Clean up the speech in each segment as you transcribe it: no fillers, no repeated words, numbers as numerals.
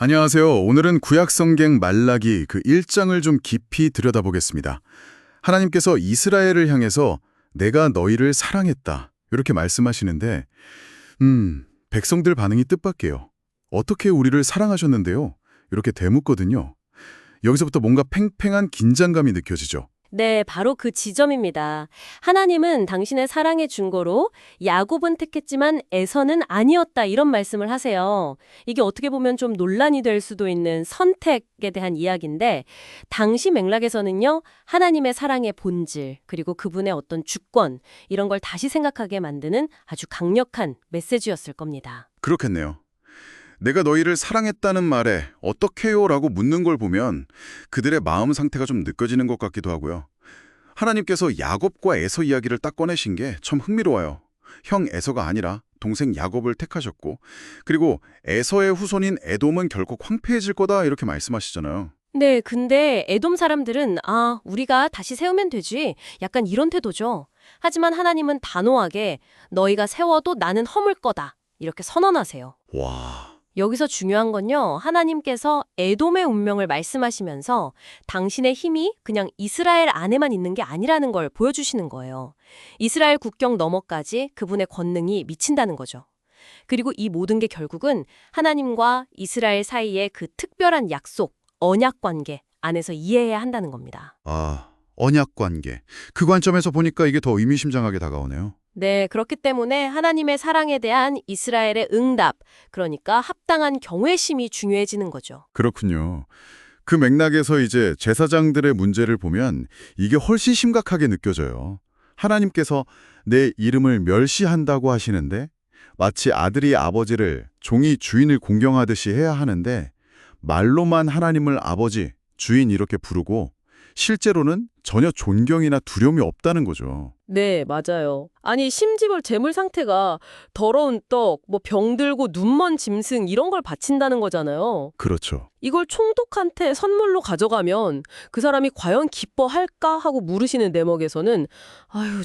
안녕하세요. 오늘은 구약성경 말라기 그 1장을 좀 깊이 들여다보겠습니다. 하나님께서 이스라엘을 향해서 내가 너희를 사랑했다 이렇게 말씀하시는데 백성들 반응이 뜻밖이에요. 어떻게 우리를 사랑하셨는데요? 이렇게 대묻거든요. 여기서부터 뭔가 팽팽한 긴장감이 느껴지죠. 네, 바로 그 지점입니다. 하나님은 당신의 사랑의 증거로 야곱은 택했지만 에서는 아니었다 이런 말씀을 하세요. 이게 어떻게 보면 좀 논란이 될 수도 있는 선택에 대한 이야기인데 당시 맥락에서는요. 하나님의 사랑의 본질 그리고 그분의 어떤 주권 이런 걸 다시 생각하게 만드는 아주 강력한 메시지였을 겁니다. 그렇겠네요. 내가 너희를 사랑했다는 말에 어떻게요? 라고 묻는 걸 보면 그들의 마음 상태가 좀 느껴지는 것 같기도 하고요. 하나님께서 야곱과 에서 이야기를 딱 꺼내신 게 참 흥미로워요. 형 에서가 아니라 동생 야곱을 택하셨고 그리고 에서의 후손인 에돔은 결코 황폐해질 거다 이렇게 말씀하시잖아요. 네, 근데 에돔 사람들은 우리가 다시 세우면 되지. 약간 이런 태도죠. 하지만 하나님은 단호하게 너희가 세워도 나는 허물 거다. 이렇게 선언하세요. 와, 여기서 중요한 건요. 하나님께서 에돔의 운명을 말씀하시면서 당신의 힘이 그냥 이스라엘 안에만 있는 게 아니라는 걸 보여주시는 거예요. 이스라엘 국경 너머까지 그분의 권능이 미친다는 거죠. 그리고 이 모든 게 결국은 하나님과 이스라엘 사이의 그 특별한 약속, 언약 관계 안에서 이해해야 한다는 겁니다. 언약 관계. 그 관점에서 보니까 이게 더 의미심장하게 다가오네요. 네, 그렇기 때문에 하나님의 사랑에 대한 이스라엘의 응답, 그러니까 합당한 경외심이 중요해지는 거죠. 그렇군요. 그 맥락에서 이제 제사장들의 문제를 보면 이게 훨씬 심각하게 느껴져요. 하나님께서 내 이름을 멸시한다고 하시는데 마치 아들이 아버지를 종이 주인을 공경하듯이 해야 하는데 말로만 하나님을 아버지, 주인 이렇게 부르고 실제로는 전혀 존경이나 두려움이 없다는 거죠. 네, 맞아요. 아니, 심지어 재물 상태가 더러운 떡, 병들고 눈먼 짐승 이런 걸 바친다는 거잖아요. 그렇죠. 이걸 총독한테 선물로 가져가면 그 사람이 과연 기뻐할까 하고 물으시는 대목에서는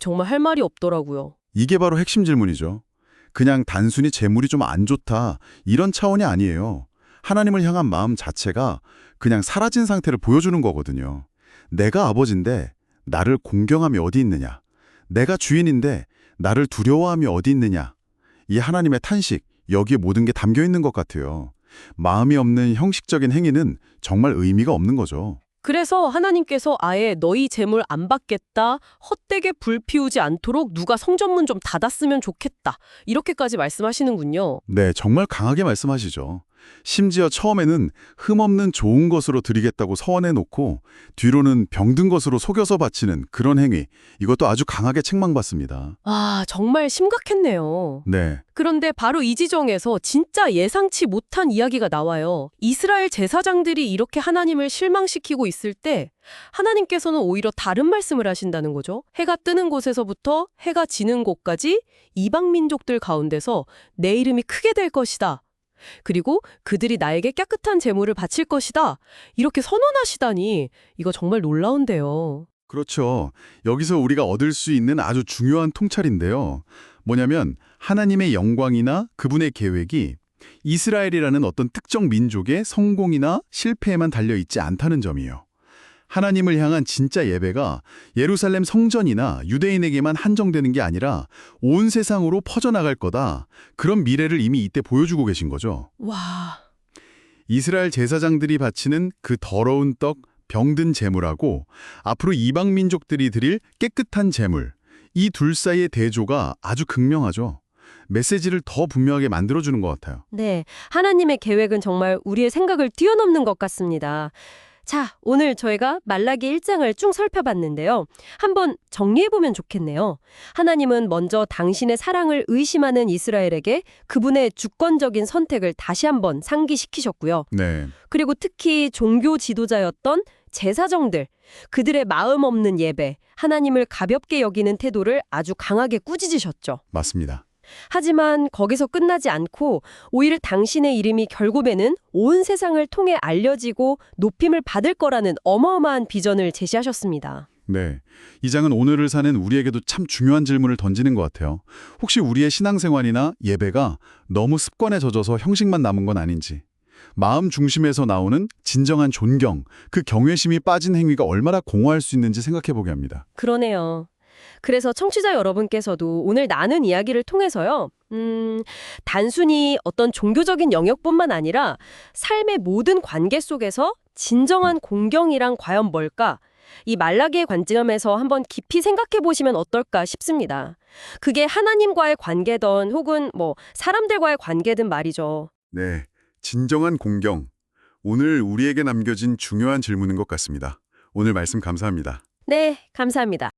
정말 할 말이 없더라고요. 이게 바로 핵심 질문이죠. 그냥 단순히 재물이 좀 안 좋다 이런 차원이 아니에요. 하나님을 향한 마음 자체가 그냥 사라진 상태를 보여주는 거거든요. 내가 아버지인데 나를 공경함이 어디 있느냐? 내가 주인인데 나를 두려워함이 어디 있느냐? 이 하나님의 탄식, 여기에 모든 게 담겨 있는 것 같아요. 마음이 없는 형식적인 행위는 정말 의미가 없는 거죠. 그래서 하나님께서 아예 너희 재물 안 받겠다, 헛되게 불 피우지 않도록 누가 성전문 좀 닫았으면 좋겠다. 이렇게까지 말씀하시는군요. 네, 정말 강하게 말씀하시죠. 심지어 처음에는 흠없는 좋은 것으로 드리겠다고 서원해놓고 뒤로는 병든 것으로 속여서 바치는 그런 행위, 이것도 아주 강하게 책망받습니다. 정말 심각했네요. 네, 그런데 바로 이 지정에서 진짜 예상치 못한 이야기가 나와요. 이스라엘 제사장들이 이렇게 하나님을 실망시키고 있을 때 하나님께서는 오히려 다른 말씀을 하신다는 거죠. 해가 뜨는 곳에서부터 해가 지는 곳까지 이방 민족들 가운데서 내 이름이 크게 될 것이다. 그리고 그들이 나에게 깨끗한 제물을 바칠 것이다. 이렇게 선언하시다니 이거 정말 놀라운데요. 그렇죠. 여기서 우리가 얻을 수 있는 아주 중요한 통찰인데요. 뭐냐면 하나님의 영광이나 그분의 계획이 이스라엘이라는 어떤 특정 민족의 성공이나 실패에만 달려있지 않다는 점이에요. 하나님을 향한 진짜 예배가 예루살렘 성전이나 유대인에게만 한정되는 게 아니라 온 세상으로 퍼져나갈 거다. 그런 미래를 이미 이때 보여주고 계신 거죠. 와, 이스라엘 제사장들이 바치는 그 더러운 떡, 병든 제물하고 앞으로 이방 민족들이 드릴 깨끗한 제물, 이 둘 사이의 대조가 아주 극명하죠. 메시지를 더 분명하게 만들어주는 것 같아요. 네, 하나님의 계획은 정말 우리의 생각을 뛰어넘는 것 같습니다. 자, 오늘 저희가 말라기 1장을 쭉 살펴봤는데요. 한번 정리해보면 좋겠네요. 하나님은 먼저 당신의 사랑을 의심하는 이스라엘에게 그분의 주권적인 선택을 다시 한번 상기시키셨고요. 네, 그리고 특히 종교 지도자였던 제사장들, 그들의 마음 없는 예배, 하나님을 가볍게 여기는 태도를 아주 강하게 꾸짖으셨죠. 맞습니다. 하지만 거기서 끝나지 않고 오히려 당신의 이름이 결국에는 온 세상을 통해 알려지고 높임을 받을 거라는 어마어마한 비전을 제시하셨습니다. 네, 이 장은 오늘을 사는 우리에게도 참 중요한 질문을 던지는 것 같아요. 혹시 우리의 신앙생활이나 예배가 너무 습관에 젖어서 형식만 남은 건 아닌지, 마음 중심에서 나오는 진정한 존경, 그 경외심이 빠진 행위가 얼마나 공허할 수 있는지 생각해보게 합니다. 그러네요. 그래서 청취자 여러분께서도 오늘 나눈 이야기를 통해서요, 단순히 어떤 종교적인 영역뿐만 아니라 삶의 모든 관계 속에서 진정한 공경이란 과연 뭘까? 이 말라기의 관점에서 한번 깊이 생각해 보시면 어떨까 싶습니다. 그게 하나님과의 관계든 혹은 사람들과의 관계든 말이죠. 네, 진정한 공경. 오늘 우리에게 남겨진 중요한 질문인 것 같습니다. 오늘 말씀 감사합니다. 네, 감사합니다.